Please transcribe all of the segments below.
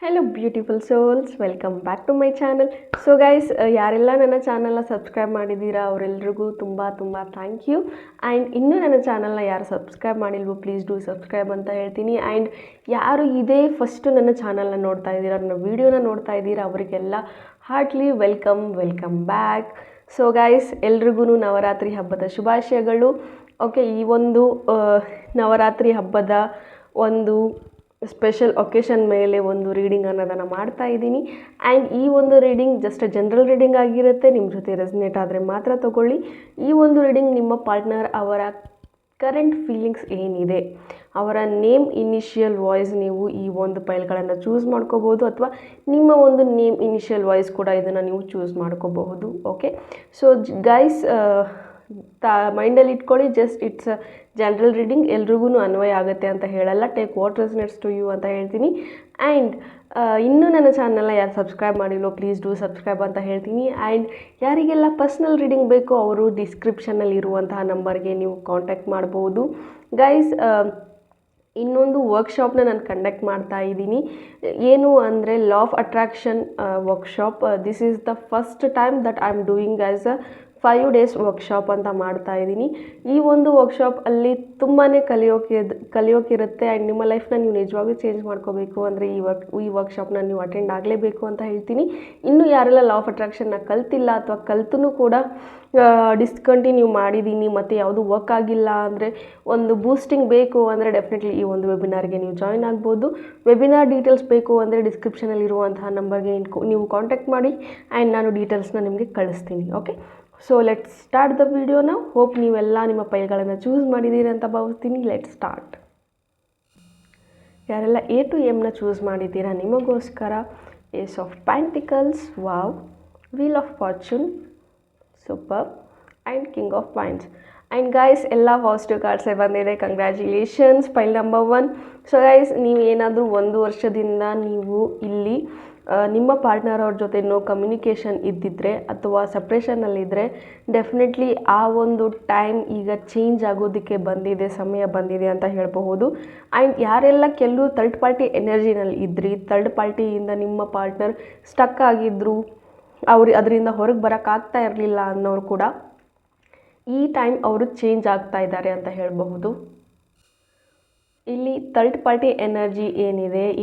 Hello beautiful souls, welcome back to my channel. So guys, ಯಾರೆಲ್ಲ ನನ್ನ ಚಾನಲ್ನ subscribe ಮಾಡಿದ್ದೀರಾ ಅವರೆಲ್ರಿಗೂ ತುಂಬ ಥ್ಯಾಂಕ್ ಯು. ಆ್ಯಂಡ್ ಇನ್ನೂ ನನ್ನ ಚಾನಲ್ನ ಯಾರು ಸಬ್ಸ್ಕ್ರೈಬ್ ಮಾಡಿಲ್ವೋ ಪ್ಲೀಸ್ ಡೂ ಸಬ್ಸ್ಕ್ರೈಬ್ ಅಂತ ಹೇಳ್ತೀನಿ. ಆ್ಯಂಡ್ ಯಾರು ಇದೇ ಫಸ್ಟು ನನ್ನ ಚಾನಲ್ನ ನೋಡ್ತಾ ಇದ್ದೀರಾ, ನನ್ನ ವೀಡಿಯೋನ ನೋಡ್ತಾ ಇದ್ದೀರಾ, ಅವರಿಗೆಲ್ಲ heartly welcome back. So guys, ಎಲ್ರಿಗೂ ನವರಾತ್ರಿ ಹಬ್ಬದ ಶುಭಾಶಯಗಳು. ಓಕೆ, ಈ ಒಂದು ನವರಾತ್ರಿ ಹಬ್ಬದ ಒಂದು ಸ್ಪೆಷಲ್ ಒಕೇಶನ್ ಮೇಲೆ ಒಂದು ರೀಡಿಂಗ್ ಅನ್ನೋದನ್ನು ಮಾಡ್ತಾ ಇದ್ದೀನಿ. ಆ್ಯಂಡ್ ಈ ಒಂದು ರೀಡಿಂಗ್ ಜಸ್ಟ್ ಜನರಲ್ ರೀಡಿಂಗ್ ಆಗಿರುತ್ತೆ. ನಿಮ್ಮ ಜೊತೆ ರೆಸನೇಟ್ ಆದರೆ ಮಾತ್ರ ತಗೊಳ್ಳಿ. ಈ ಒಂದು ರೀಡಿಂಗ್ ನಿಮ್ಮ ಪಾರ್ಟ್ನರ್ ಅವರ ಕರೆಂಟ್ ಫೀಲಿಂಗ್ಸ್ ಏನಿದೆ, ಅವರ ನೇಮ್ ಇನಿಷಿಯಲ್ ವಾಯ್ಸ್ ನೀವು ಈ ಒಂದು ಫೈಲ್ಗಳನ್ನು ಚೂಸ್ ಮಾಡ್ಕೋಬೋದು, ಅಥವಾ ನಿಮ್ಮ ಒಂದು ನೇಮ್ ಇನಿಷಿಯಲ್ ವಾಯ್ಸ್ ಕೂಡ ಇದನ್ನು ನೀವು ಚೂಸ್ ಮಾಡ್ಕೋಬಹುದು. ಓಕೆ, ಸೊ ಗೈಸ್, ಮೈಂಡಲ್ಲಿ ಇಟ್ಕೊಳ್ಳಿ, ಜಸ್ಟ್ ಇಟ್ಸ್ ಜನರಲ್ ರೀಡಿಂಗ್, ಎಲ್ರಿಗೂ ಅನ್ವಯ ಆಗುತ್ತೆ ಅಂತ ಹೇಳಲ್ಲ. ಟೇಕ್ ವಾಟ್ ರೆಸನೇಟ್ಸ್ ಟು ಯು ಅಂತ ಹೇಳ್ತೀನಿ. ಆ್ಯಂಡ್ ಇನ್ನೂ ನನ್ನ ಚಾನಲ್ನ ಯಾರು ಸಬ್ಸ್ಕ್ರೈಬ್ ಮಾಡಿಲ್ಲೋ ಪ್ಲೀಸ್ ಡೂ ಸಬ್ಸ್ಕ್ರೈಬ್ ಅಂತ ಹೇಳ್ತೀನಿ. ಆ್ಯಂಡ್ ಯಾರಿಗೆಲ್ಲ ಪರ್ಸ್ನಲ್ ರೀಡಿಂಗ್ ಬೇಕೋ ಅವರು ಡಿಸ್ಕ್ರಿಪ್ಷನಲ್ಲಿ ಇರುವಂತಹ ನಂಬರ್ಗೆ ನೀವು ಕಾಂಟ್ಯಾಕ್ಟ್ ಮಾಡ್ಬೋದು. ಗೈಸ್, ಇನ್ನೊಂದು ವರ್ಕ್ಶಾಪ್ನ ನಾನು ಕಂಡಕ್ಟ್ ಮಾಡ್ತಾ ಇದ್ದೀನಿ. ಏನು ಅಂದರೆ law of attraction workshop. This is the first time that I am doing as a 5 days workshop ಅಂತ ಮಾಡ್ತಾ ಇದ್ದೀನಿ. ಈ ಒಂದು ವರ್ಕ್ಶಾಪ್ ಅಲ್ಲಿ ತುಂಬಾ ಕಲಿಯೋಕ್ಕಿರುತ್ತೆ. ಆ್ಯಂಡ್ ನಿಮ್ಮ ಲೈಫ್ನ ನೀವು ನಿಜವಾಗ್ಲೂ ಚೇಂಜ್ ಮಾಡ್ಕೋಬೇಕು ಅಂದರೆ ಈ ವರ್ಕ್ಶಾಪ್ನ ನೀವು ಅಟೆಂಡ್ ಆಗಲೇಬೇಕು ಅಂತ ಹೇಳ್ತೀನಿ. ಇನ್ನು ಯಾರೆಲ್ಲ ಲಾ ಆಫ್ ಅಟ್ರಾಕ್ಷನ್ನ ಕಲ್ತಿಲ್ಲ ಅಥವಾ ಕಲ್ತೂ ಕೂಡ ಡಿಸ್ಕಂಟಿನ್ಯೂ ಮಾಡಿದ್ದೀನಿ ಮತ್ತು ಯಾವುದು ವರ್ಕ್ ಆಗಿಲ್ಲ ಅಂದರೆ ಒಂದು ಬೂಸ್ಟಿಂಗ್ ಬೇಕು ಅಂದರೆ ಡೆಫಿನೆಟ್ಲಿ ಈ ಒಂದು ವೆಬಿನಾರ್ಗೆ ನೀವು ಜಾಯ್ನ್ ಆಗ್ಬೋದು. ವೆಬಿನಾರ್ ಡೀಟೇಲ್ಸ್ ಬೇಕು ಅಂದರೆ ಡಿಸ್ಕ್ರಿಪ್ಷನಲ್ಲಿರುವಂತಹ ನಂಬರ್ಗೆ ನೀವು ಕಾಂಟ್ಯಾಕ್ಟ್ ಮಾಡಿ ಆ್ಯಂಡ್ ನಾನು ಡೀಟೇಲ್ಸ್ನ ನಿಮಗೆ ಕಳಿಸ್ತೀನಿ. Okay, so let's start the ವಿಡಿಯೋನ. ಹೋಪ್ ನೀವೆಲ್ಲ ನಿಮ್ಮ ಫೈಲ್ಗಳನ್ನು ಚೂಸ್ ಮಾಡಿದ್ದೀರಿ ಅಂತ ಭಾವಿಸ್ತೀನಿ. Let's start. ಯಾರೆಲ್ಲ A to Mನ ಚೂಸ್ ಮಾಡಿದ್ದೀರಾ ನಿಮಗೋಸ್ಕರ ace of pentacles, wow, wheel of fortune, super, and king of wands. And guys, ಎಲ್ಲ ಪಾಸಿಟಿವ್ ಕಾರ್ಡ್ಸೇ ಬಂದಿದೆ. Congratulations, file number 1. So guys, ನೀವು ಏನಾದರೂ 1 ವರ್ಷದಿಂದ ನೀವು ಇಲ್ಲಿ ನಿಮ್ಮ ಪಾರ್ಟ್ನರ್ ಅವ್ರ ಜೊತೆ ನೋ ಕಮ್ಯುನಿಕೇಷನ್ ಇದ್ದಿದ್ದರೆ ಅಥವಾ ಸಪ್ರೇಷನಲ್ಲಿದ್ದರೆ ಡೆಫಿನೆಟ್ಲಿ ಆ ಒಂದು ಟೈಮ್ ಈಗ ಚೇಂಜ್ ಆಗೋದಕ್ಕೆ ಸಮಯ ಬಂದಿದೆ ಅಂತ ಹೇಳಬಹುದು. ಆ್ಯಂಡ್ ಯಾರೆಲ್ಲ ಕೆಲವು ಥರ್ಡ್ ಪಾರ್ಟಿ ಎನರ್ಜಿನಲ್ಲಿ ಇದ್ರಿ, ಥರ್ಡ್ ಪಾರ್ಟಿಯಿಂದ ನಿಮ್ಮ ಪಾರ್ಟ್ನರ್ ಸ್ಟಕ್ ಆಗಿದ್ದರು, ಅದರಿಂದ ಹೊರಗೆ ಬರೋಕ್ಕಾಗ್ತಾ ಇರಲಿಲ್ಲ ಅನ್ನೋರು ಕೂಡ ಈ ಟೈಮ್ ಅವರು ಚೇಂಜ್ ಆಗ್ತಾ ಇದ್ದಾರೆ ಅಂತ ಹೇಳಬಹುದು. ಇಲ್ಲಿ ಥರ್ಡ್ ಪಾರ್ಟಿ ಎನರ್ಜಿ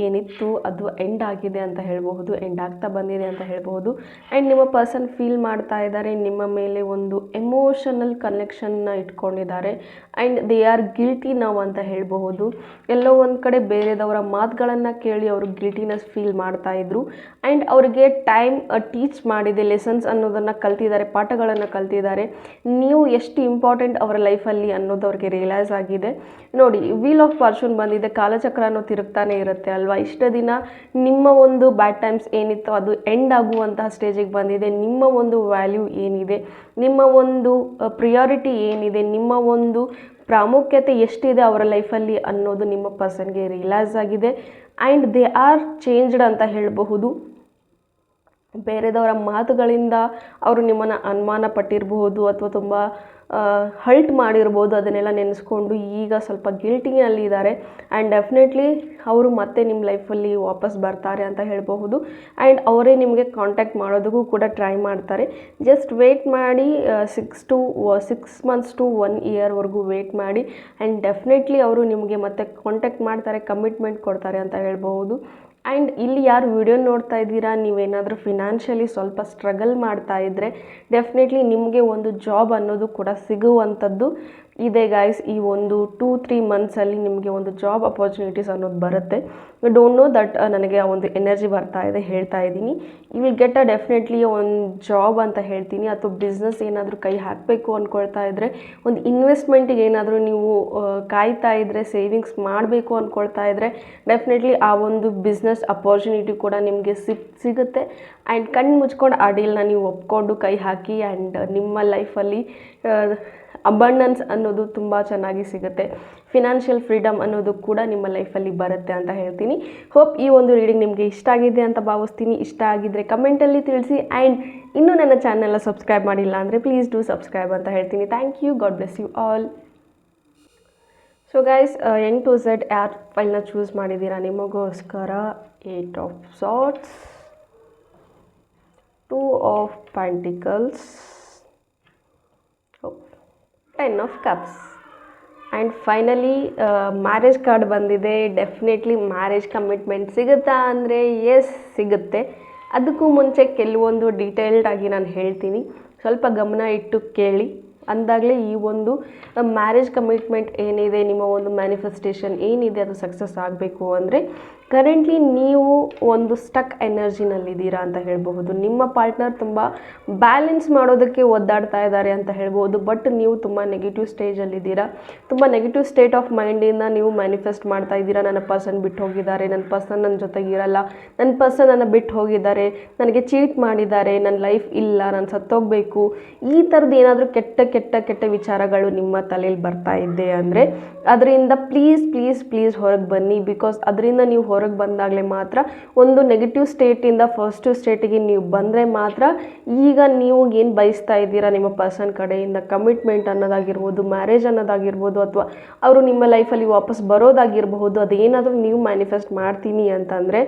ಏನಿತ್ತು ಅದು ಎಂಡ್ ಆಗಿದೆ ಅಂತ ಹೇಳಬಹುದು, ಎಂಡ್ ಆಗ್ತಾ ಬಂದಿದೆ ಅಂತ ಹೇಳಬಹುದು. ಆ್ಯಂಡ್ ನಿಮ್ಮ ಪರ್ಸನ್ ಫೀಲ್ ಮಾಡ್ತಾ ಇದ್ದಾರೆ, ನಿಮ್ಮ ಮೇಲೆ ಒಂದು ಎಮೋಷನಲ್ ಕನೆಕ್ಷನ್ನ ಇಟ್ಕೊಂಡಿದ್ದಾರೆ. ಆ್ಯಂಡ್ ದೇ ಆರ್ ಗಿಲ್ಟಿ ನಾವು ಅಂತ ಹೇಳಬಹುದು. ಎಲ್ಲೋ ಒಂದು ಕಡೆ ಬೇರೆದವರ ಮಾತುಗಳನ್ನು ಕೇಳಿ ಅವರು ಗಿಲ್ಟಿನೆಸ್ ಫೀಲ್ ಮಾಡ್ತಾಯಿದ್ರು. ಆ್ಯಂಡ್ ಅವ್ರಿಗೆ ಟೈಮ್ ಟೀಚ್ ಮಾಡಿದೆ, ಲೆಸನ್ಸ್ ಅನ್ನೋದನ್ನು ಕಲ್ತಿದ್ದಾರೆ, ಪಾಠಗಳನ್ನು ಕಲ್ತಿದ್ದಾರೆ. ನೀವು ಎಷ್ಟು ಇಂಪಾರ್ಟೆಂಟ್ ಅವರ ಲೈಫಲ್ಲಿ ಅನ್ನೋದು ಅವ್ರಿಗೆ ರಿಯಲೈಸ್ ಆಗಿದೆ. ನೋಡಿ, ವೀಲ್ ಆಫ್ ಫಾರ್ಚೂನ್ ಬಂದಿದೆ, ಕಾಲಚಕ್ರ ಅನ್ನೋ ತಿರುಗ್ತಾನೆ ಇರುತ್ತೆ ಅಲ್ವಾ. ಇಷ್ಟು ದಿನ ನಿಮ್ಮ ಒಂದು ಬ್ಯಾಡ್ ಟೈಮ್ಸ್ ಏನಿತ್ತು ಅದು ಎಂಡ್ ಆಗುವಂತಹ ಸ್ಟೇಜಿಗೆ ಬಂದಿದೆ. ನಿಮ್ಮ ಒಂದು ವ್ಯಾಲ್ಯೂ ಏನಿದೆ, ನಿಮ್ಮ ಒಂದು ಪ್ರಿಯಾರಿಟಿ ಏನಿದೆ, ನಿಮ್ಮ ಒಂದು ಪ್ರಾಮುಖ್ಯತೆ ಎಷ್ಟಿದೆ ಅವರ ಲೈಫಲ್ಲಿ ಅನ್ನೋದು ನಿಮ್ಮ ಪರ್ಸನ್ಗೆ ರಿಯಲೈಸ್ ಆಗಿದೆ. ಆ್ಯಂಡ್ ದೇ ಆರ್ ಚೇಂಜ್ಡ್ ಅಂತ ಹೇಳಬಹುದು. ಬೇರೆದವರ ಮಾತುಗಳಿಂದ ಅವರು ನಿಮ್ಮನ್ನು ಅನುಮಾನ ಪಟ್ಟಿರಬಹುದು ಅಥವಾ ತುಂಬ ಹರ್ಟ್ ಮಾಡಿರ್ಬೋದು. ಅದನ್ನೆಲ್ಲ ನೆನೆಸ್ಕೊಂಡು ಈಗ ಸ್ವಲ್ಪ ಗಿಲ್ಟಿನಲ್ಲಿದ್ದಾರೆ. ಆ್ಯಂಡ್ ಡೆಫಿನೆಟ್ಲಿ ಅವರು ಮತ್ತೆ ನಿಮ್ಮ ಲೈಫಲ್ಲಿ ವಾಪಸ್ ಬರ್ತಾರೆ ಅಂತ ಹೇಳಬಹುದು. ಆ್ಯಂಡ್ ಅವರೇ ನಿಮಗೆ ಕಾಂಟ್ಯಾಕ್ಟ್ ಮಾಡೋದಕ್ಕೂ ಕೂಡ ಟ್ರೈ ಮಾಡ್ತಾರೆ. ಜಸ್ಟ್ ವೇಟ್ ಮಾಡಿ, 6 months to 1 yearವರೆಗೂ ವೇಟ್ ಮಾಡಿ. ಆ್ಯಂಡ್ ಡೆಫಿನೆಟ್ಲಿ ಅವರು ನಿಮಗೆ ಮತ್ತೆ ಕಾಂಟ್ಯಾಕ್ಟ್ ಮಾಡ್ತಾರೆ, ಕಮಿಟ್ಮೆಂಟ್ ಕೊಡ್ತಾರೆ ಅಂತ ಹೇಳ್ಬಹುದು. ಆ್ಯಂಡ್ ಇಲ್ಲಿ ಯಾರು ವಿಡಿಯೋ ನೋಡ್ತಾ ಇದ್ದೀರಾ, ನೀವೇನಾದರೂ ಫಿನಾನ್ಷಿಯಲಿ ಸ್ವಲ್ಪ ಸ್ಟ್ರಗಲ್ ಮಾಡ್ತಾ ಇದ್ದರೆ ಡೆಫಿನೆಟ್ಲಿ ನಿಮಗೆ ಒಂದು ಜಾಬ್ ಅನ್ನೋದು ಕೂಡ ಸಿಗುವಂಥದ್ದು ಇದೆ ಗೈಸ್. ಈ ಒಂದು 2-3 monthsಲ್ಲಿ ನಿಮಗೆ ಒಂದು ಜಾಬ್ ಅಪರ್ಚುನಿಟೀಸ್ ಅನ್ನೋದು ಬರುತ್ತೆ. ಡೋಂಟ್ ನೋ ದಟ್ ನನಗೆ ಆ ಒಂದು ಎನರ್ಜಿ ಬರ್ತಾ ಇದೆ, ಹೇಳ್ತಾ ಇದ್ದೀನಿ. ಯು ವಿಲ್ ಗೆಟ್ ಡೆಫಿನೆಟ್ಲಿ ಒಂದು ಜಾಬ್ ಅಂತ ಹೇಳ್ತೀನಿ. ಅಥವಾ ಬಿಸ್ನೆಸ್ ಏನಾದರೂ ಕೈ ಹಾಕಬೇಕು ಅಂದ್ಕೊಳ್ತಾ ಇದ್ದರೆ, ಒಂದು ಇನ್ವೆಸ್ಟ್ಮೆಂಟಿಗೆ ಏನಾದರೂ ನೀವು ಕಾಯ್ತಾ ಇದ್ದರೆ, ಸೇವಿಂಗ್ಸ್ ಮಾಡಬೇಕು ಅಂದ್ಕೊಳ್ತಾ ಇದ್ದರೆ ಡೆಫಿನೆಟ್ಲಿ ಆ ಒಂದು ಬಿಸ್ನೆಸ್ ಅಪರ್ಚುನಿಟಿ ಕೂಡ ನಿಮಗೆ ಸಿಗುತ್ತೆ. ಆ್ಯಂಡ್ ಕಣ್ಣು ಮುಚ್ಕೊಂಡು ಆ ಡೀಲ್ನ ನೀವು ಒಪ್ಕೊಂಡು ಕೈ ಹಾಕಿ. ಆ್ಯಂಡ್ ನಿಮ್ಮ ಲೈಫಲ್ಲಿ ಅಬಂಡೆನ್ಸ್ ಅನ್ನೋದು ತುಂಬ ಚೆನ್ನಾಗಿ ಸಿಗುತ್ತೆ. ಫಿನಾನ್ಷಿಯಲ್ ಫ್ರೀಡಮ್ ಅನ್ನೋದು ಕೂಡ ನಿಮ್ಮ ಲೈಫಲ್ಲಿ ಬರುತ್ತೆ ಅಂತ ಹೇಳ್ತೀನಿ. ಹೋಪ್ ಈ ಒಂದು ರೀಡಿಂಗ್ ನಿಮಗೆ ಇಷ್ಟ ಆಗಿದೆ ಅಂತ ಭಾವಿಸ್ತೀನಿ. ಇಷ್ಟ ಆಗಿದ್ದರೆ ಕಮೆಂಟಲ್ಲಿ ತಿಳಿಸಿ. ಆ್ಯಂಡ್ ಇನ್ನೂ ನನ್ನ ಚಾನಲ್ನ ಸಬ್ಸ್ಕ್ರೈಬ್ ಮಾಡಿಲ್ಲ ಅಂದರೆ ಪ್ಲೀಸ್ ಡೂ ಸಬ್ಸ್ಕ್ರೈಬ್ ಅಂತ ಹೇಳ್ತೀನಿ. Thank you, God bless you all. So guys N to Z ಯಾರು ಫೈಲ್ನ ಚೂಸ್ ಮಾಡಿದ್ದೀರಾ ನಿಮಗೋಸ್ಕರ 8 of swords, 2 of pentacles, 10 of cups and finally marriage card ಬಂದಿದೆ. ಡೆಫಿನೆಟ್ಲಿ ಮ್ಯಾರೇಜ್ ಕಮಿಟ್ಮೆಂಟ್ ಸಿಗುತ್ತಾ ಅಂದರೆ ಎಸ್ ಸಿಗುತ್ತೆ. ಅದಕ್ಕೂ ಮುಂಚೆ ಕೆಲವೊಂದು ಡೀಟೇಲ್ಡ್ ಆಗಿ ನಾನು ಹೇಳ್ತೀನಿ, ಸ್ವಲ್ಪ ಗಮನ ಇಟ್ಟು ಕೇಳಿ. ಅಂದಾಗಲೇ ಈ ಒಂದು ಮ್ಯಾರೇಜ್ ಕಮಿಟ್ಮೆಂಟ್ ಏನಿದೆ, ನಿಮ್ಮ ಒಂದು ಮ್ಯಾನಿಫೆಸ್ಟೇಷನ್ ಏನಿದೆ ಅದು ಸಕ್ಸಸ್ ಆಗಬೇಕು. ಅಂದರೆ ಕರೆಂಟ್ಲಿ ನೀವು ಒಂದು ಸ್ಟಕ್ ಎನರ್ಜಿನಲ್ಲಿದ್ದೀರಾ ಅಂತ ಹೇಳ್ಬಹುದು. ನಿಮ್ಮ ಪಾರ್ಟ್ನರ್ ತುಂಬ ಬ್ಯಾಲೆನ್ಸ್ ಮಾಡೋದಕ್ಕೆ ಒದ್ದಾಡ್ತಾ ಇದ್ದಾರೆ ಅಂತ ಹೇಳ್ಬೋದು. ಬಟ್ ನೀವು ತುಂಬ ನೆಗೆಟಿವ್ ಸ್ಟೇಜಲ್ಲಿದ್ದೀರಾ. ತುಂಬ ನೆಗೆಟಿವ್ ಸ್ಟೇಟ್ ಆಫ್ ಮೈಂಡಿಂದ ನೀವು ಮ್ಯಾನಿಫೆಸ್ಟ್ ಮಾಡ್ತಾ ಇದ್ದೀರಾ. ನನ್ನ ಪರ್ಸನ್ ಬಿಟ್ಟು ಹೋಗಿದ್ದಾರೆ, ನನ್ನ ಪರ್ಸನ್ ನನ್ನ ಜೊತೆಗೆ ಇರಲ್ಲ, ನನ್ನ ಪರ್ಸನ್ ನನ್ನ ಬಿಟ್ಟು ಹೋಗಿದ್ದಾರೆ, ನನಗೆ ಚೀಟ್ ಮಾಡಿದ್ದಾರೆ, ನನ್ನ ಲೈಫ್ ಇಲ್ಲ, ನಾನು ಸತ್ತೋಗಬೇಕು. ಈ ಥರದ್ದು ಏನಾದರೂ ಕೆಟ್ಟ ಕೆಟ್ಟ ಕೆಟ್ಟ ವಿಚಾರಗಳು ನಿಮ್ಮ ತಲೆಯಲ್ಲಿ ಬರ್ತಾ ಇದ್ದೆ ಅಂದರೆ ಅದರಿಂದ ಪ್ಲೀಸ್ ಹೊರಗೆ ಬನ್ನಿ. ಬಿಕಾಸ್ ಅದರಿಂದ ನೀವು ಹೊರಗೆ ಬಂದಾಗಲೇ ಮಾತ್ರ ಒಂದು ನೆಗೆಟಿವ್ ಸ್ಟೇಟಿಂದ ಪಾಸಿಟಿವ್ ಸ್ಟೇಟಿಗೆ ನೀವು ಬಂದರೆ ಮಾತ್ರ ಈಗ ನೀವು ಏನು ಬಯಸ್ತಾ ಇದ್ದೀರಾ ನಿಮ್ಮ ಪರ್ಸನ್ ಕಡೆಯಿಂದ, ಕಮಿಟ್ಮೆಂಟ್ ಅನ್ನೋದಾಗಿರ್ಬೋದು, ಮ್ಯಾರೇಜ್ ಅನ್ನೋದಾಗಿರ್ಬೋದು, ಅಥವಾ ಅವರು ನಿಮ್ಮ ಲೈಫಲ್ಲಿ ವಾಪಸ್ ಬರೋದಾಗಿರಬಹುದು, ಅದೇನಾದರೂ ನೀವು ಮ್ಯಾನಿಫೆಸ್ಟ್ ಮಾಡ್ತೀನಿ ಅಂತಂದರೆ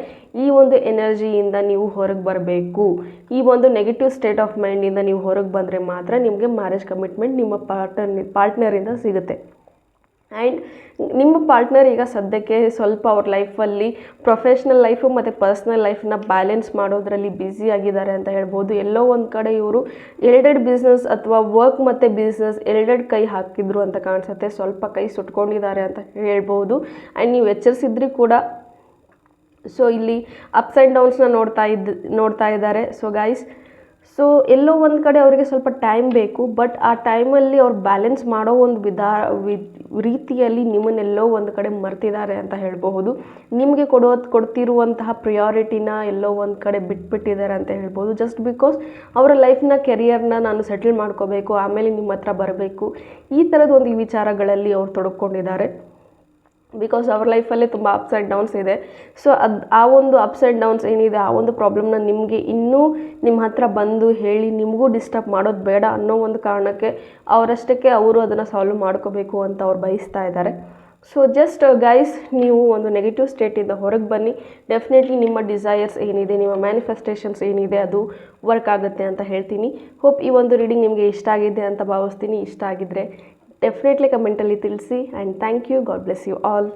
ಈ ಒಂದು ಎನರ್ಜಿಯಿಂದ ನೀವು ಹೊರಗೆ ಬರಬೇಕು. ಈ ಒಂದು ನೆಗೆಟಿವ್ ಸ್ಟೇಟ್ ಆಫ್ ಮೈಂಡಿಂದ ನೀವು ಹೊರಗೆ ಬಂದರೆ ಮಾತ್ರ ನಿಮಗೆ ಮ್ಯಾರೇಜ್ ಕಮಿಟ್ಮೆಂಟ್ ನಿಮ್ಮ ಪಾರ್ಟ್ನರಿಂದ ಸಿಗುತ್ತೆ. ಆ್ಯಂಡ್ ನಿಮ್ಮ ಪಾರ್ಟ್ನರ್ ಈಗ ಸದ್ಯಕ್ಕೆ ಸ್ವಲ್ಪ ಅವ್ರ ಲೈಫಲ್ಲಿ ಪ್ರೊಫೆಷ್ನಲ್ ಲೈಫು ಮತ್ತು ಪರ್ಸ್ನಲ್ ಲೈಫನ್ನ ಬ್ಯಾಲೆನ್ಸ್ ಮಾಡೋದ್ರಲ್ಲಿ ಬ್ಯುಸಿ ಆಗಿದ್ದಾರೆ ಅಂತ ಹೇಳ್ಬೋದು. ಎಲ್ಲೋ ಒಂದು ಕಡೆ ಇವರು ಎರಡೆರಡು ಬಿಸ್ನೆಸ್ ಅಥವಾ ವರ್ಕ್ ಮತ್ತು ಬಿಸ್ನೆಸ್ ಎರಡೆರಡು ಕೈ ಹಾಕಿದ್ರು ಅಂತ ಕಾಣಿಸುತ್ತೆ. ಸ್ವಲ್ಪ ಕೈ ಸುಟ್ಕೊಂಡಿದ್ದಾರೆ ಅಂತ ಹೇಳ್ಬೋದು. ಆ್ಯಂಡ್ ನೀವು ಎಚ್ಚರಿಸಿದ್ರಿ ಕೂಡ. ಸೊ ಇಲ್ಲಿ ಅಪ್ಸ್ ಆ್ಯಂಡ್ ಡೌನ್ಸ್ನ ನೋಡ್ತಾ ಇದ್ದಾರೆ. ಸೊ ಗೈಸ್, ಸೊ ಎಲ್ಲೋ ಒಂದು ಕಡೆ ಅವರಿಗೆ ಸ್ವಲ್ಪ ಟೈಮ್ ಬೇಕು. ಬಟ್ ಆ ಟೈಮಲ್ಲಿ ಅವ್ರು ಬ್ಯಾಲೆನ್ಸ್ ಮಾಡೋ ಒಂದು ರೀತಿಯಲ್ಲಿ ನಿಮ್ಮನ್ನೆಲ್ಲೋ ಒಂದು ಕಡೆ ಮರ್ತಿದ್ದಾರೆ ಅಂತ ಹೇಳಬಹುದು. ನಿಮಗೆ ಕೊಡ್ತಿರುವಂತಹ ಪ್ರಿಯಾರಿಟಿನ ಎಲ್ಲೋ ಒಂದು ಕಡೆ ಬಿಟ್ಬಿಟ್ಟಿದ್ದಾರೆ ಅಂತ ಹೇಳ್ಬೋದು. ಜಸ್ಟ್ ಬಿಕಾಸ್ ಅವರ ಲೈಫ್ನ ಕೆರಿಯರ್ನ ನಾನು ಸೆಟಲ್ ಮಾಡ್ಕೋಬೇಕು, ಆಮೇಲೆ ನಿಮ್ಮ ಹತ್ರ ಬರಬೇಕು, ಈ ಥರದ ಒಂದು ವಿಚಾರಗಳಲ್ಲಿ ಅವ್ರು ತೊಡಕೊಂಡಿದ್ದಾರೆ. ಬಿಕಾಸ್ ಅವ್ರ ಲೈಫಲ್ಲೇ ತುಂಬ ಅಪ್ಸ್ ಆ್ಯಂಡ್ ಡೌನ್ಸ್ ಇದೆ. ಸೊ ಆ ಒಂದು ಅಪ್ಸ್ ಆ್ಯಂಡ್ ಡೌನ್ಸ್ ಏನಿದೆ, ಆ ಒಂದು ಪ್ರಾಬ್ಲಮ್ನ ನಿಮಗೆ ಇನ್ನೂ ನಿಮ್ಮ ಹತ್ರ ಬಂದು ಹೇಳಿ ನಿಮಗೂ ಡಿಸ್ಟರ್ಬ್ ಮಾಡೋದು ಬೇಡ ಅನ್ನೋ ಒಂದು ಕಾರಣಕ್ಕೆ ಅವರಷ್ಟಕ್ಕೆ ಅವರು ಅದನ್ನು ಸಾಲ್ವ್ ಮಾಡ್ಕೋಬೇಕು ಅಂತ ಅವ್ರು ಬಯಸ್ತಾ ಇದ್ದಾರೆ. ಸೊ ಜಸ್ಟ್ ಗೈಸ್, ನೀವು ಒಂದು ನೆಗೆಟಿವ್ ಸ್ಟೇಟಿಂದ ಹೊರಗೆ ಬನ್ನಿ. ಡೆಫಿನೆಟ್ಲಿ ನಿಮ್ಮ ಡಿಸೈರ್ಸ್ ಏನಿದೆ, ನಿಮ್ಮ ಮ್ಯಾನಿಫೆಸ್ಟೇಷನ್ಸ್ ಏನಿದೆ ಅದು ವರ್ಕ್ ಆಗುತ್ತೆ ಅಂತ ಹೇಳ್ತೀನಿ. ಹೋಪ್ ಈ ಒಂದು ರೀಡಿಂಗ್ ನಿಮಗೆ ಇಷ್ಟ ಆಗಿದೆ ಅಂತ ಭಾವಿಸ್ತೀನಿ. ಇಷ್ಟ ಆಗಿದ್ದರೆ ಡೆಫಿನೆಟ್ಲಿ ಕಮೆಂಟಲ್ಲಿ ತಿಳಿಸಿ. And thank you. God bless you all.